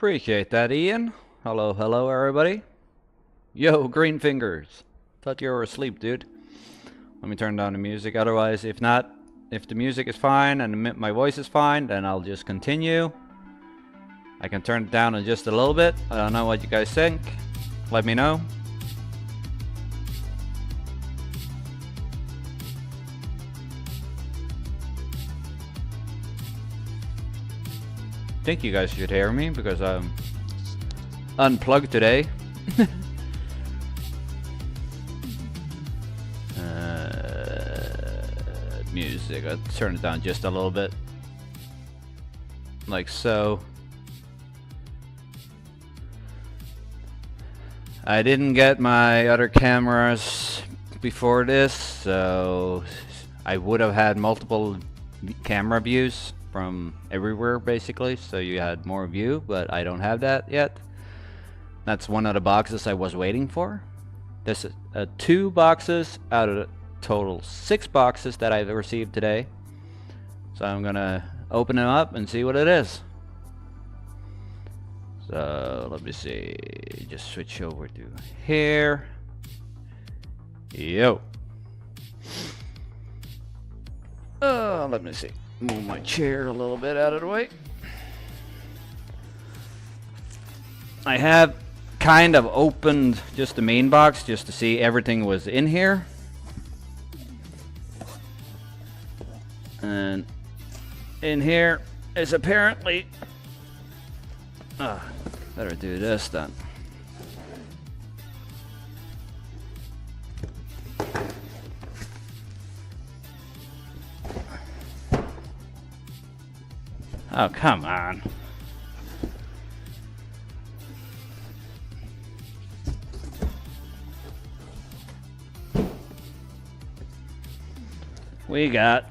Appreciate that, Ian. Hello, hello, everybody. Yo, green fingers. Thought you were asleep, dude. Let me turn down the music. Otherwise, if not, if the music is fine and my voice is fine, then I'll just continue. I can turn it down in just a little bit. I don't know what you guys think. Let me know. I think you guys should hear me because I'm unplugged today. Music, I'll turn it down just a little bit. Like so. I didn't get my other cameras before this, so I would have had multiple camera views from everywhere basically, so you had more view, but I don't have that yet. That's one of the boxes I was waiting for. There's 2 boxes out of the total 6 boxes that I've received today, so I'm gonna open them up and see what it is. So let me see, just switch over to here. Yo. Let me see, move my chair a little bit out of the way. I have kind of opened just the main box just to see everything was in here. And in here is apparently... better do this then. Oh, come on. We got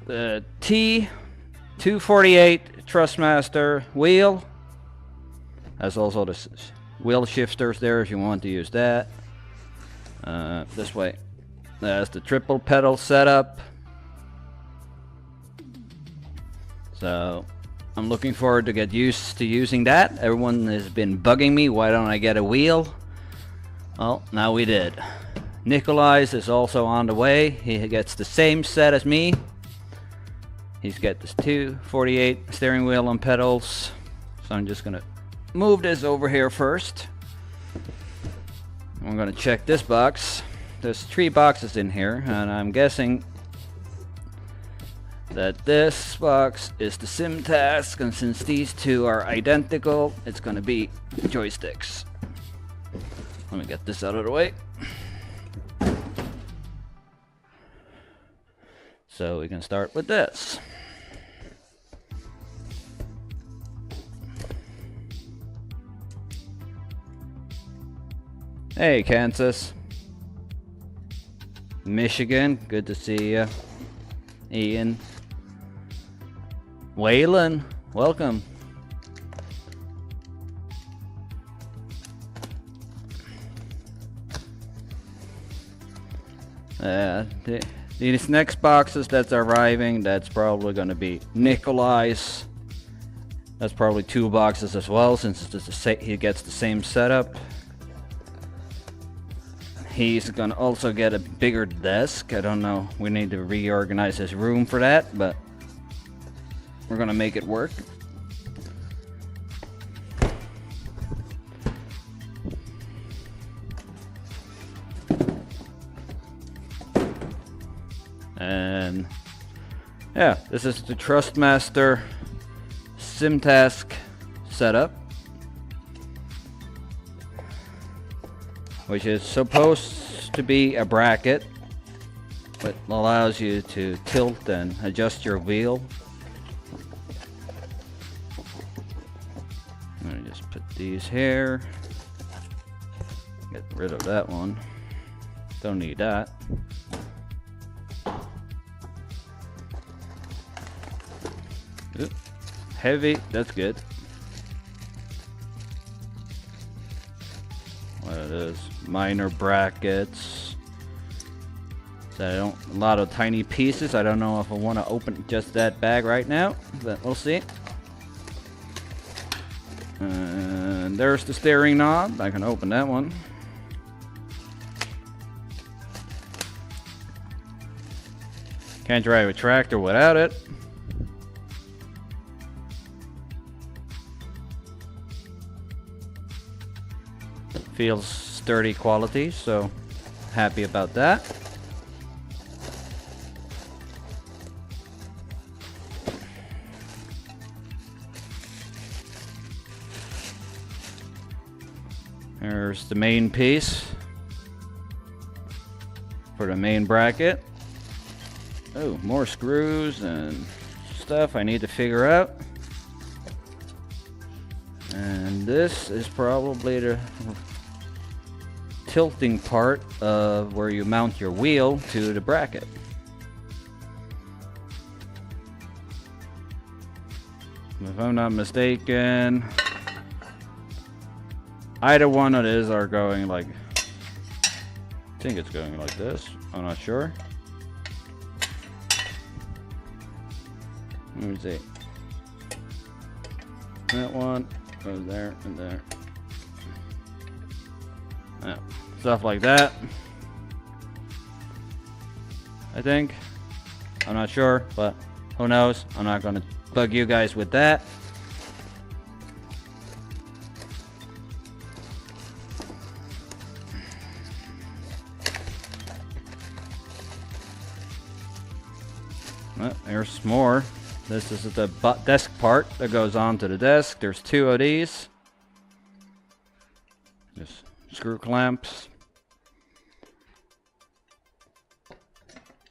the T248 Trustmaster wheel. There's also the wheel shifters there if you want to use that. This way. That's the triple pedal setup. So I'm looking forward to get used to using that. Everyone has been bugging me, why don't I get a wheel? Well, now we did. Nikolai's is also on the way. He gets the same set as me. He's got this 248 steering wheel and pedals. So I'm just gonna move this over here first. I'm gonna check this box. There's 3 boxes in here, and I'm guessing that this box is the sim task, and since these 2 are identical, it's gonna be joysticks. Let me get this out of the way. So we can start with this. Hey, Kansas. Michigan, good to see you. Ian. Waylon, welcome. These next boxes that's arriving, that's probably going to be Nikolai's. That's probably 2 boxes as well, since it's he gets the same setup. He's gonna also get a bigger desk. I don't know, we need to reorganize his room for that, but we're gonna make it work. And yeah, this is the Trustmaster SimTask setup, which is supposed to be a bracket that allows you to tilt and adjust your wheel. Let me just put these here. Get rid of that one. Don't need that. Oop. Heavy, that's good. What it is, minor brackets. So I don't, a lot of tiny pieces. I don't know if I want to open just that bag right now, but we'll see. And there's the steering knob. I can open that one. Can't drive a tractor without it. Feels sturdy quality, so happy about that. There's the main piece for the main bracket. Oh, more screws and stuff I need to figure out. And this is probably the tilting part of where you mount your wheel to the bracket. If I'm not mistaken, either one of these are going like, I think it's going like this, I'm not sure. Let me see. That one goes there and there. Yeah, stuff like that. I think. I'm not sure, but who knows? I'm not gonna bug you guys with that. There's more. This is the desk part that goes onto the desk. There's two of these. Just screw clamps.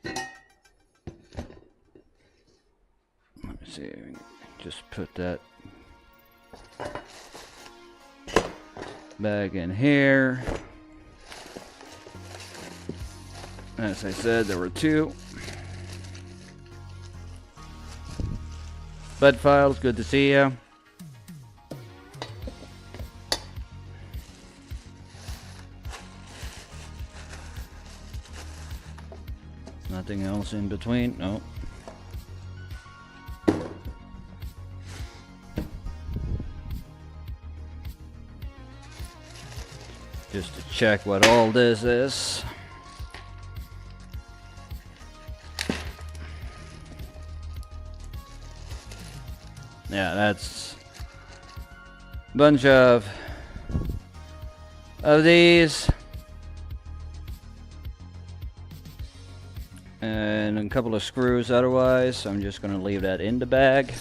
Let me see. Just put that bag in here. As I said, there were two. Bud Files, good to see you. Nothing else in between? No. Just to check what all this is. Yeah, that's a bunch of these and a couple of screws. Otherwise, I'm just gonna leave that in the bag.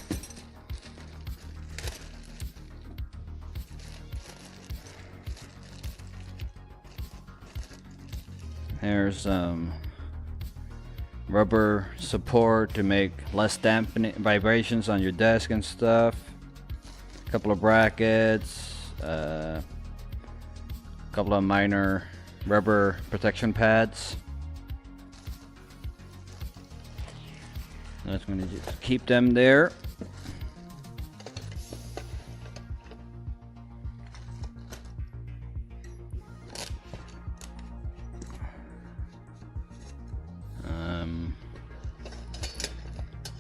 There's rubber support to make less dampening vibrations on your desk and stuff. A couple of brackets, a couple of minor rubber protection pads. That's going to just keep them there.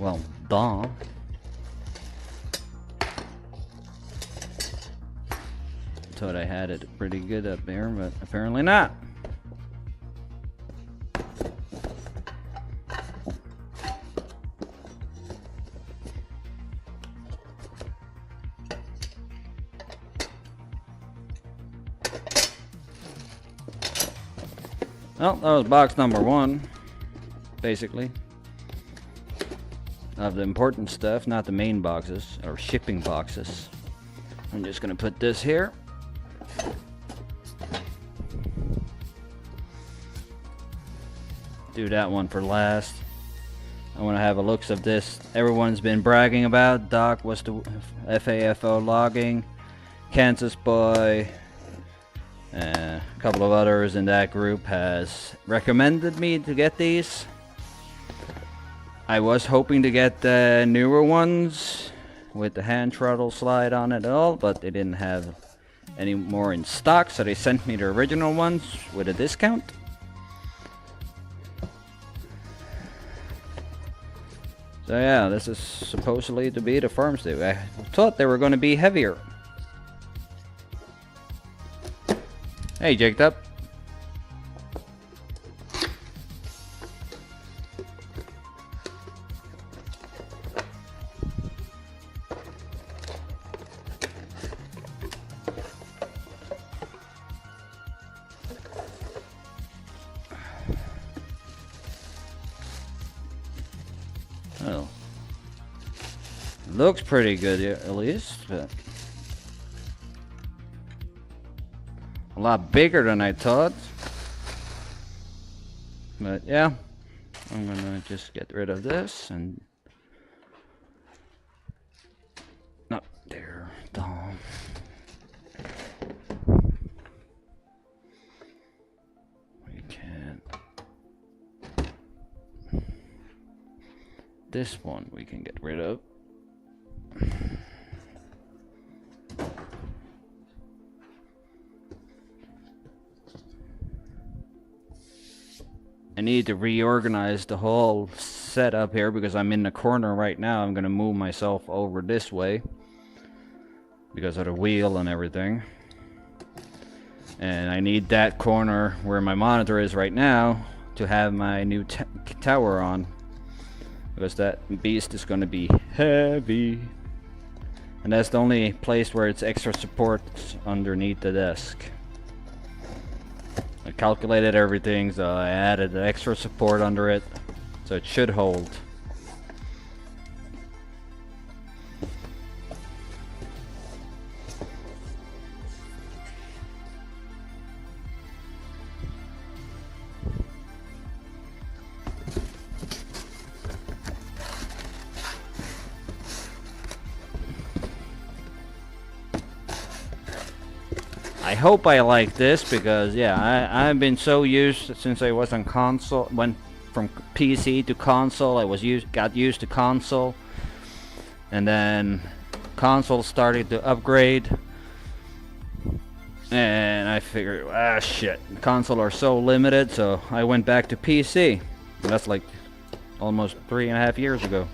Well, duh. Thought I had it pretty good up there, but apparently not. Well, that was box number one, basically. Of the important stuff, not the main boxes, or shipping boxes. I'm just gonna put this here. Do that one for last. I want to have a looks of this. Everyone's been bragging about. Doc was the FAFO logging. Kansas Boy. A couple of others in that group has recommended me to get these. I was hoping to get the newer ones with the hand throttle slide on it all, but they didn't have any more in stock, so they sent me the original ones with a discount. So yeah, this is supposedly to be the farm stand. I thought they were going to be heavier. Hey, Jacob. Oh. Looks pretty good, at least, but a lot bigger than I thought. But yeah, I'm gonna just get rid of this and not there. Dom. We can. This one we can get rid of. I need to reorganize the whole setup here because I'm in the corner right now. I'm gonna move myself over this way because of the wheel and everything. And I need that corner where my monitor is right now to have my new tower on, because that beast is gonna be heavy. And that's the only place where it's extra support underneath the desk. I calculated everything, so I added extra support under it, so it should hold. I hope I like this because, yeah, I've been so used since I was on console. Went from PC to console. I got used to console, and then console started to upgrade, and I figured, ah, shit, console are so limited, so I went back to PC. And that's like almost 3.5 years ago.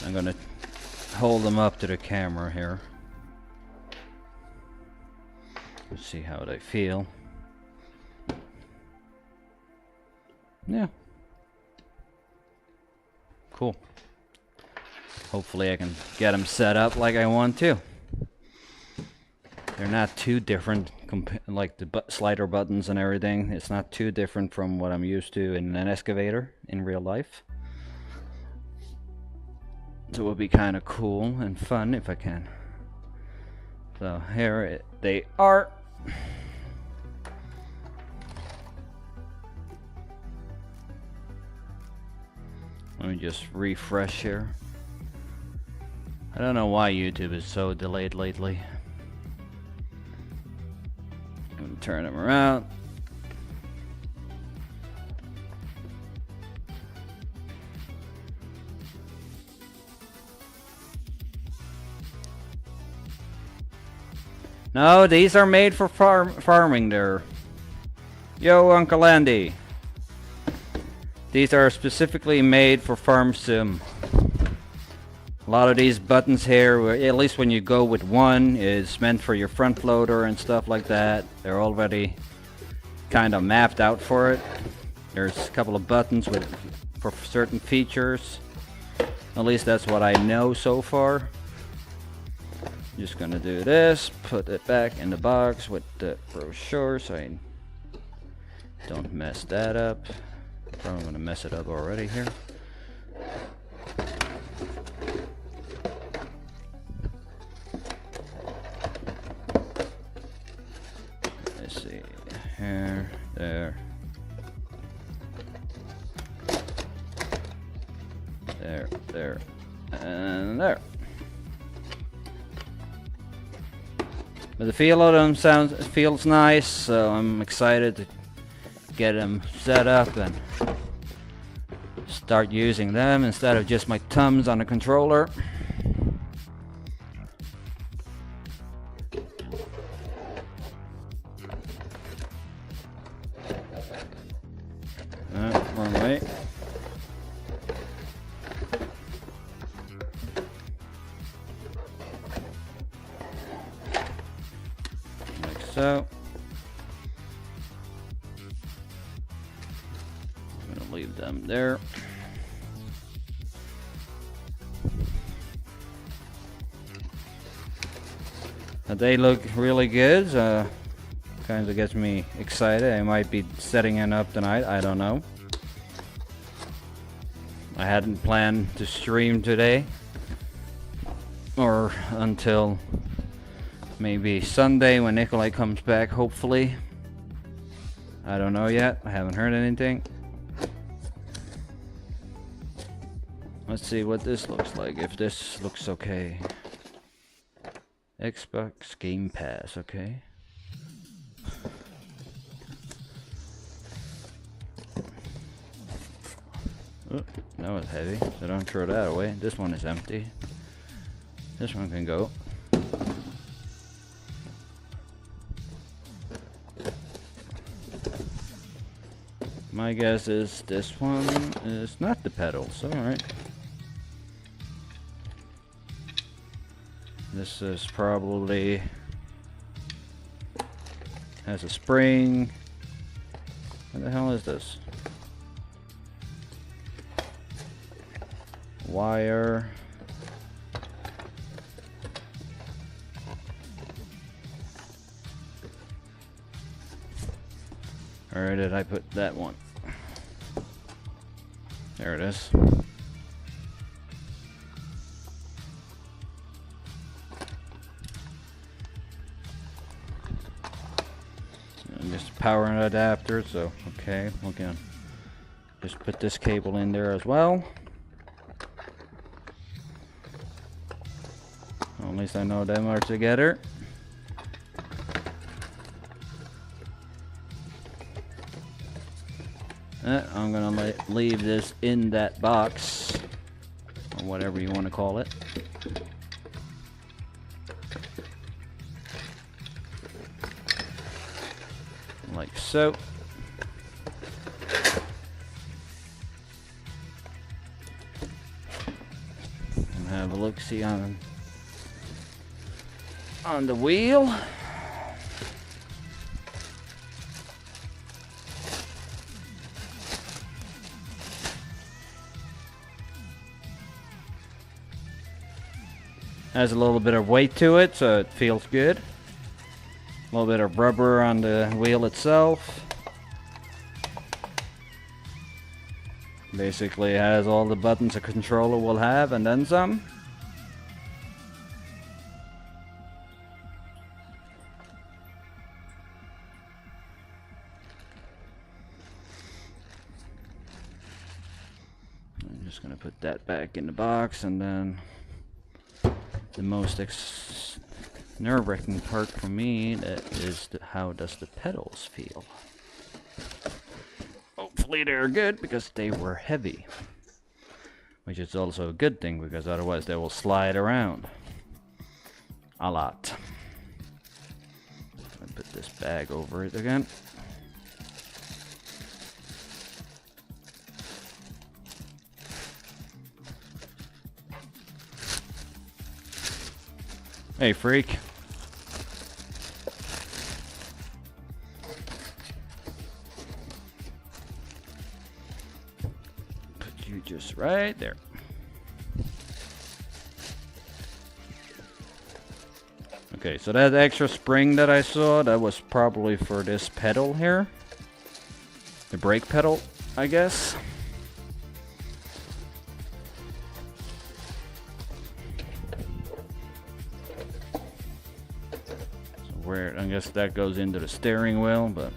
I'm gonna hold them up to the camera here. Let's see how they feel. Yeah. Cool. Hopefully I can get them set up like I want to. They're not too different, like the slider buttons and everything. It's not too different from what I'm used to in an excavator in real life. So it would be kind of cool and fun if I can. So here they are. Let me just refresh here. I don't know why YouTube is so delayed lately. I'm gonna turn them around. No, these are made for farming there. Yo, Uncle Andy. These are specifically made for farm sim. A lot of these buttons here, at least when you go with one, is meant for your front loader and stuff like that. They're already kind of mapped out for it. There's a couple of buttons for certain features. At least that's what I know so far. Just gonna do this, put it back in the box with the brochure so I don't mess that up. Probably gonna mess it up already here. Let's see, here, there, there, and there. But the feel of them feels nice, so I'm excited to get them set up and start using them instead of just my thumbs on the controller. same way. Like so. I'm gonna leave them there. They look really good. Kind of gets me excited. I might be setting it up tonight. I don't know. I hadn't planned to stream today, or until maybe Sunday when Nikolai comes back, hopefully. I don't know yet. I haven't heard anything. Let's see what this looks like, if this looks okay. Xbox Game Pass, okay. Oh, that was heavy, so don't throw that away. This one is empty. This one can go. My guess is this one is not the pedals, alright. This is probably has a spring. What the hell is this? Wire. Or did I put that one? There it is. Just power and adapter, so okay, we can just put this cable in there as well. Well, at least I know them are together. I'm gonna leave this in that box, or whatever you want to call it. Like so. And have a look-see on the wheel. Has a little bit of weight to it, so it feels good. A little bit of rubber on the wheel itself. Basically has all the buttons a controller will have, and then some. I'm just gonna put that back in the box, and then the most nerve-wracking part for me is how does the pedals feel. Hopefully they're good, because they were heavy, which is also a good thing, because otherwise they will slide around a lot. I'll put this bag over it again. Hey, freak. Put you just right there. Okay, so that extra spring that I saw, that was probably for this pedal here. The brake pedal, I guess. Where I guess that goes into the steering wheel, but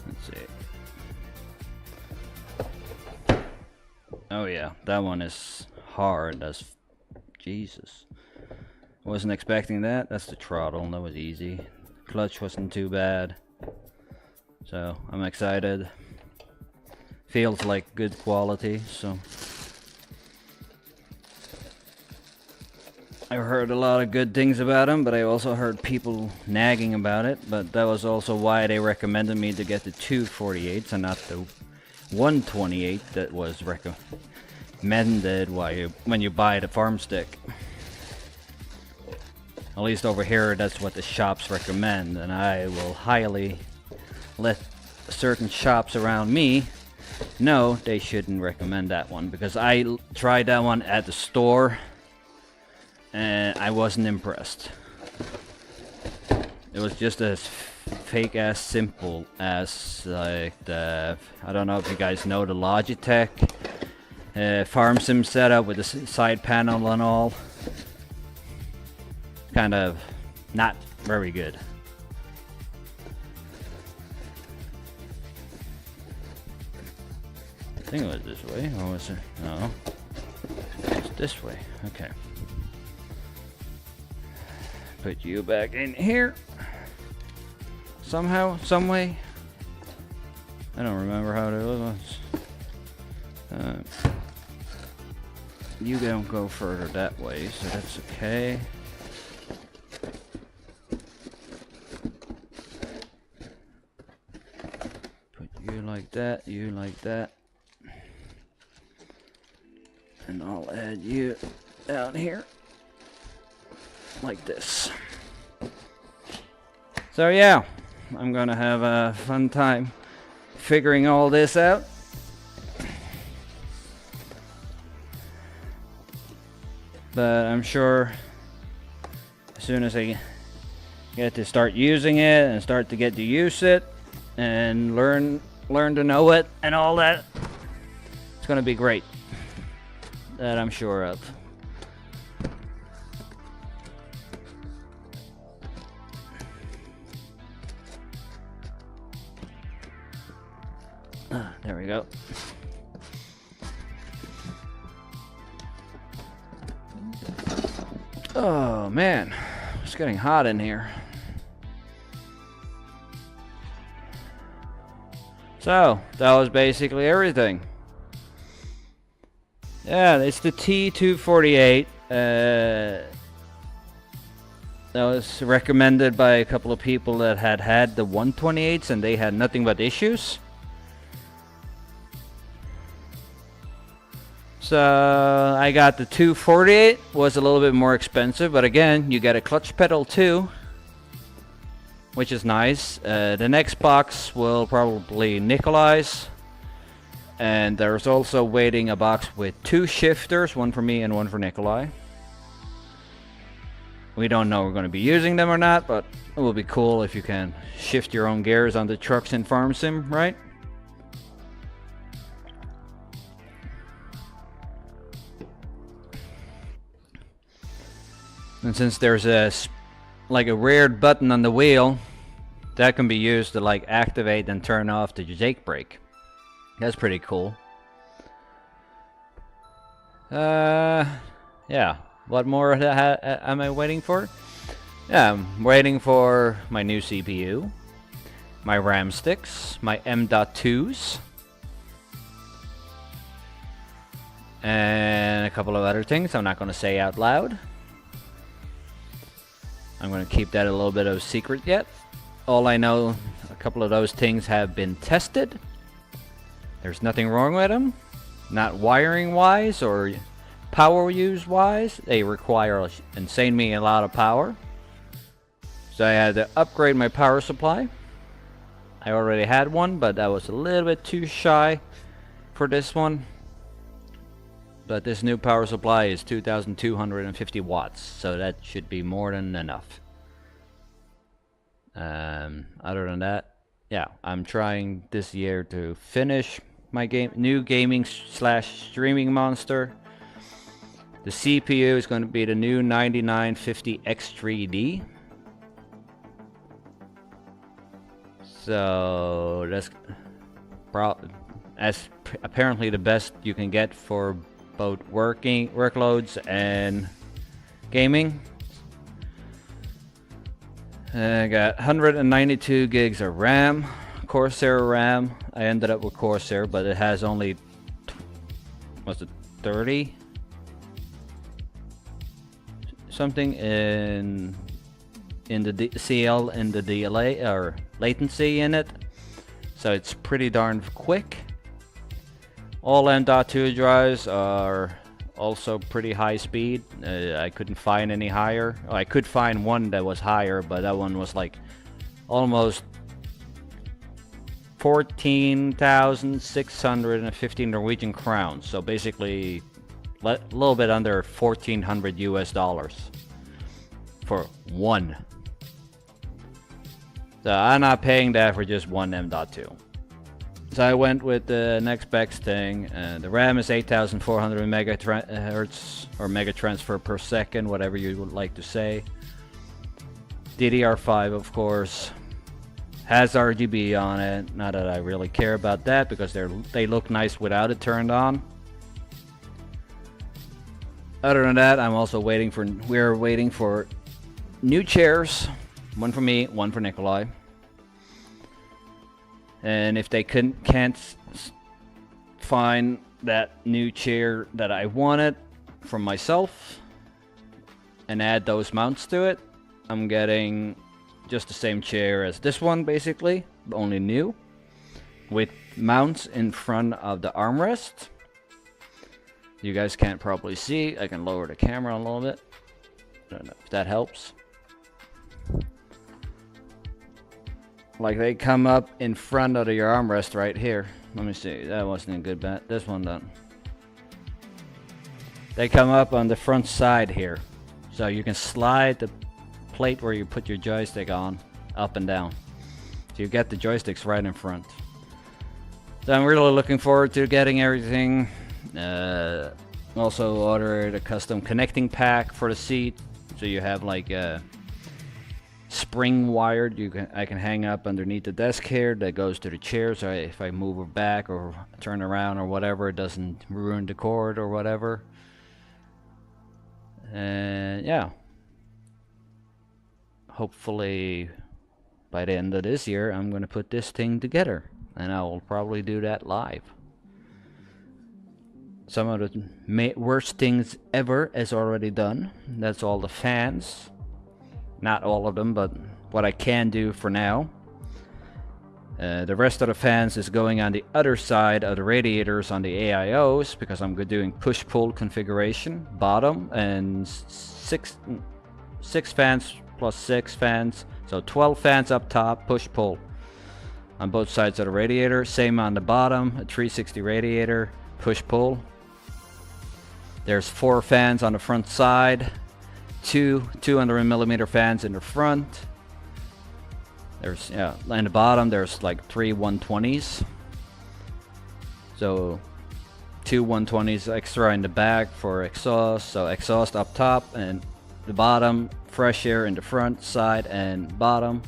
let's see. Oh yeah, that one is hard. That's Jesus. Wasn't expecting that. That's the throttle. That was easy. Clutch wasn't too bad. So I'm excited. feels like good quality, so I've heard a lot of good things about them, but I also heard people nagging about it. But that was also why they recommended me to get the 248s and not the 128 that was recommended when you buy the farm stick. At least over here, that's what the shops recommend, and I will highly let certain shops around me know they shouldn't recommend that one, because I tried that one at the store and I wasn't impressed. It was just as fake ass simple as like the, I don't know if you guys know the Logitech farm sim setup with the side panel and all. Kind of not very good. I think it was this way, or was it? No. It's this way. Okay. Put you back in here. Somehow, some way. I don't remember how it was. You don't go further that way, so that's okay. Put you like that, you like that. And I'll add you down here. Like this. So yeah, I'm gonna have a fun time figuring all this out. But I'm sure as soon as I get to start using it and start to get to use it and learn to know it and all that, it's gonna be great. That I'm sure of. There we go. Oh man, it's getting hot in here. So, that was basically everything. Yeah, it's the T248. That was recommended by a couple of people that had the 128s and they had nothing but issues. So I got the 248, was a little bit more expensive, but again, you get a clutch pedal too, which is nice. The next box will probably Nikolai's, and there's also waiting a box with 2 shifters, one for me and one for Nikolai. We don't know if we're going to be using them or not, but it will be cool if you can shift your own gears on the trucks in Farm Sim, right? And since there's a rear button on the wheel, that can be used to like activate and turn off the Jake brake. That's pretty cool. Yeah. What more am I waiting for? Yeah, I'm waiting for my new CPU, my RAM sticks, my M.2s, and a couple of other things I'm not going to say out loud. I'm going to keep that a little bit of a secret yet. All I know, a couple of those things have been tested. There's nothing wrong with them. Not wiring wise or power use wise. They require insanely a lot of power. So I had to upgrade my power supply. I already had one, but that was a little bit too shy for this one. But this new power supply is 2,250 watts, so that should be more than enough. Other than that, yeah, I'm trying this year to finish my new gaming / streaming monster. The CPU is going to be the new 9950X3D. So that's apparently the best you can get for both workloads and gaming. I got 192 gigs of RAM, Corsair RAM. I ended up with Corsair, but it has only, what's it, 30? Something in the CL and the delay or latency in it. So it's pretty darn quick. All M.2 drives are also pretty high speed. I couldn't find any higher. Oh, I could find one that was higher, but that one was like almost 14,650 Norwegian crowns. So basically a little bit under 1,400 US dollars for one. So I'm not paying that for just one M.2. So I went with the next best thing. The RAM is 8,400 megahertz or mega transfer per second, whatever you would like to say. DDR5, of course, has RGB on it. Not that I really care about that because they look nice without it turned on. Other than that, we're waiting for new chairs. One for me, one for Nikolai. And if they can't find that new chair that I wanted from myself and add those mounts to it, I'm getting just the same chair as this one, basically, only new, with mounts in front of the armrest. You guys can't probably see. I can lower the camera a little bit. I don't know if that helps. Like they come up in front of your armrest right here. Let me see. That wasn't a good bet. This one done. They come up on the front side here. So you can slide the plate where you put your joystick on up and down. So you get the joysticks right in front. So I'm really looking forward to getting everything. Also ordered a custom connecting pack for the seat. So you have like a spring wired I can hang up underneath the desk here that goes to the chair, so if I move it back or turn around or whatever, it doesn't ruin the cord or whatever. And yeah, hopefully by the end of this year I'm gonna put this thing together, and I will probably do that live. Some of the worst things ever is already done. That's all the fans. Not all of them, but what I can do for now. The rest of the fans is going on the other side of the radiators on the AIOs, because I'm doing push-pull configuration, bottom, and six fans plus 6 fans, so 12 fans up top, push-pull on both sides of the radiator. Same on the bottom, a 360 radiator, push-pull. There's 4 fans on the front side. 2 200mm fans in the front. There's, yeah, and the bottom there's like 3 120s. So 2 120s extra in the back for exhaust. So exhaust up top and the bottom, fresh air in the front, side, and bottom.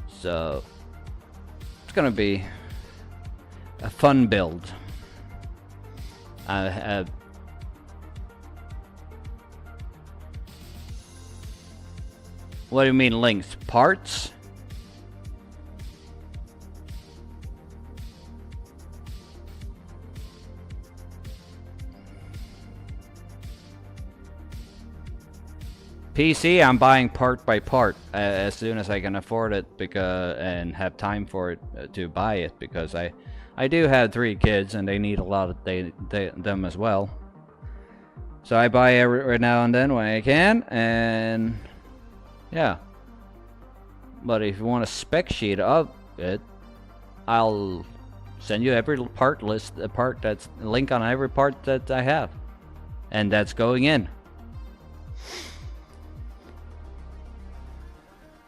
So it's gonna be a fun build. I have. What do you mean links? Parts? PC, I'm buying part by part as soon as I can afford it, and have time for it to buy it, because I do have 3 kids and they need a lot of them as well. So I buy every now and then when I can, and yeah. But if you want a spec sheet of it, I'll send you every part list, a link on every part that I have, and that's going in.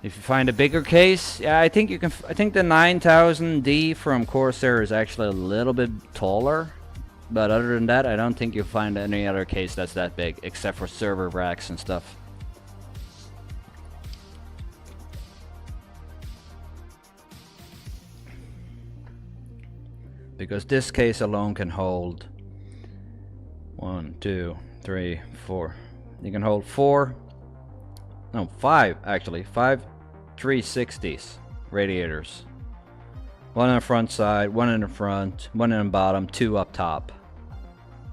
If you find a bigger case, yeah, I think you can. I think the 9000D from Corsair is actually a little bit taller, but other than that, I don't think you'll find any other case that's that big, except for server racks and stuff. Because this case alone can hold 1, 2, 3, 4. You can hold 5 actually, 5 360s radiators One on the front side, one in the front, one in the bottom, two up top.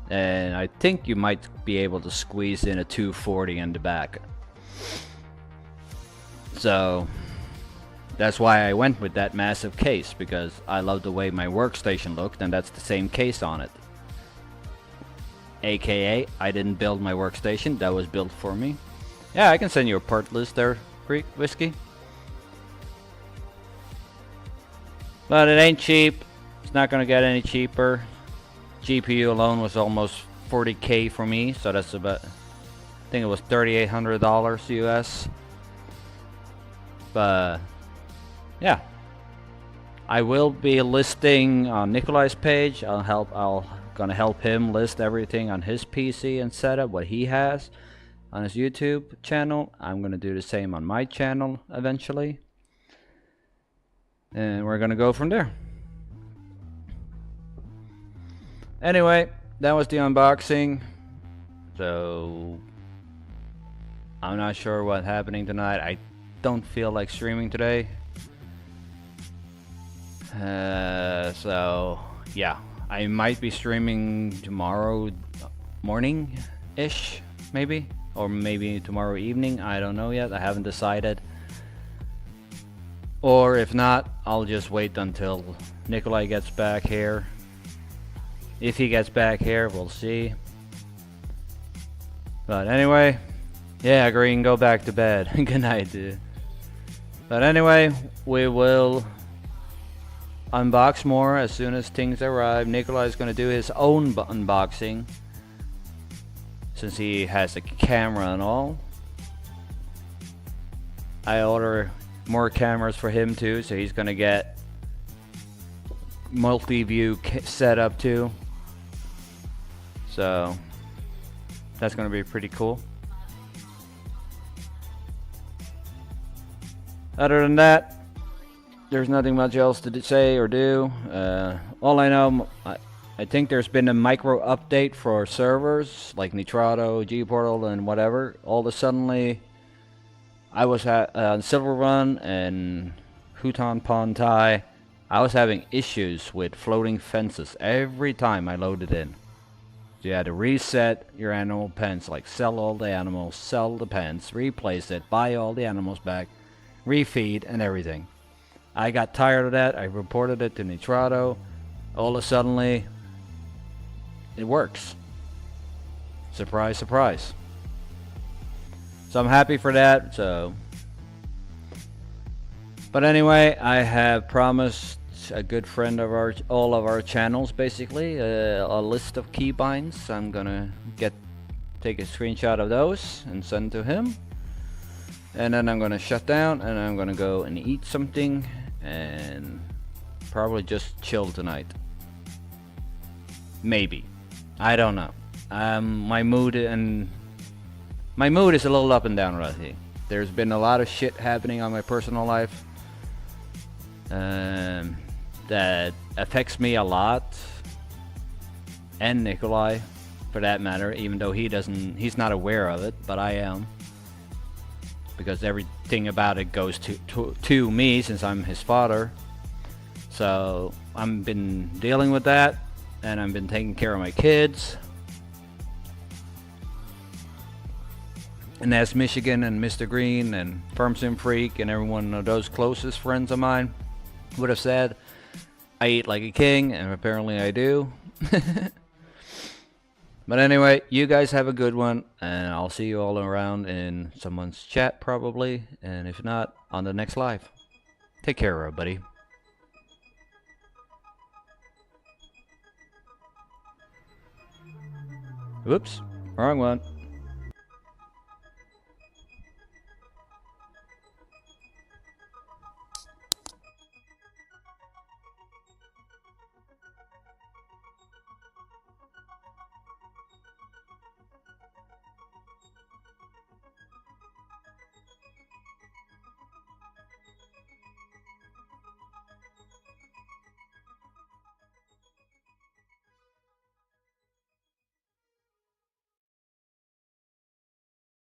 And I think you might be able to squeeze in a 240 in the back. So that's why I went with that massive case, because I love the way my workstation looked, and that's the same case on it. AKA, I didn't build my workstation, that was built for me. Yeah, I can send you a part list there, Whiskey. But it ain't cheap. It's not gonna get any cheaper. GPU alone was almost 40K for me, so that's about, I think it was $3,800 US. But yeah, I will be listing on Nikolai's page. I'll gonna help him list everything on his PC and setup, what he has on his YouTube channel. I'm gonna do the same on my channel eventually, and we're gonna go from there. Anyway, that was the unboxing. So I'm not sure what's happening tonight. I don't feel like streaming today. So yeah, I might be streaming tomorrow morning-ish, maybe, or maybe tomorrow evening. I don't know yet. I haven't decided. Or if not, I'll just wait until Nikolai gets back here. If he gets back here, we'll see. But anyway, yeah, Green, go back to bed. Good night, dude. But anyway, we will unbox more as soon as things arrive. Nikolai's gonna do his own unboxing, since he has a camera and all. I order more cameras for him too, so he's gonna get multi-view setup too. So that's gonna be pretty cool. Other than that, there's nothing much else to say or do. All I know, I think there's been a micro update for servers like Nitrado, Gportal, and whatever. All of a sudden, I was on Silver Run and Huton Pontai. I was having issues with floating fences every time I loaded in. So you had to reset your animal pens, like sell all the animals, sell the pens, replace it, buy all the animals back, refeed, and everything. I got tired of that. I reported it to Nitrado. All of a sudden, it works. Surprise, surprise. So I'm happy for that. So, but anyway, I have promised a good friend of all of our channels, basically, a list of keybinds. I'm gonna take a screenshot of those and send to him, and then I'm gonna shut down and I'm gonna go and eat something and probably just chill tonight. Maybe, I don't know. My mood is a little up and down lately. There's been a lot of shit happening on my personal life that affects me a lot, and Nikolai for that matter, even though he's not aware of it, but I am, because everything about it goes to me, since I'm his father. So I've been dealing with that, and I've been taking care of my kids. And as Michigan and Mr. Green and Firm Sim Freak and every one of those closest friends of mine would have said, I eat like a king, and apparently I do. But anyway, you guys have a good one, and I'll see you all around in someone's chat probably, and if not, on the next live. Take care, everybody. Whoops, wrong one.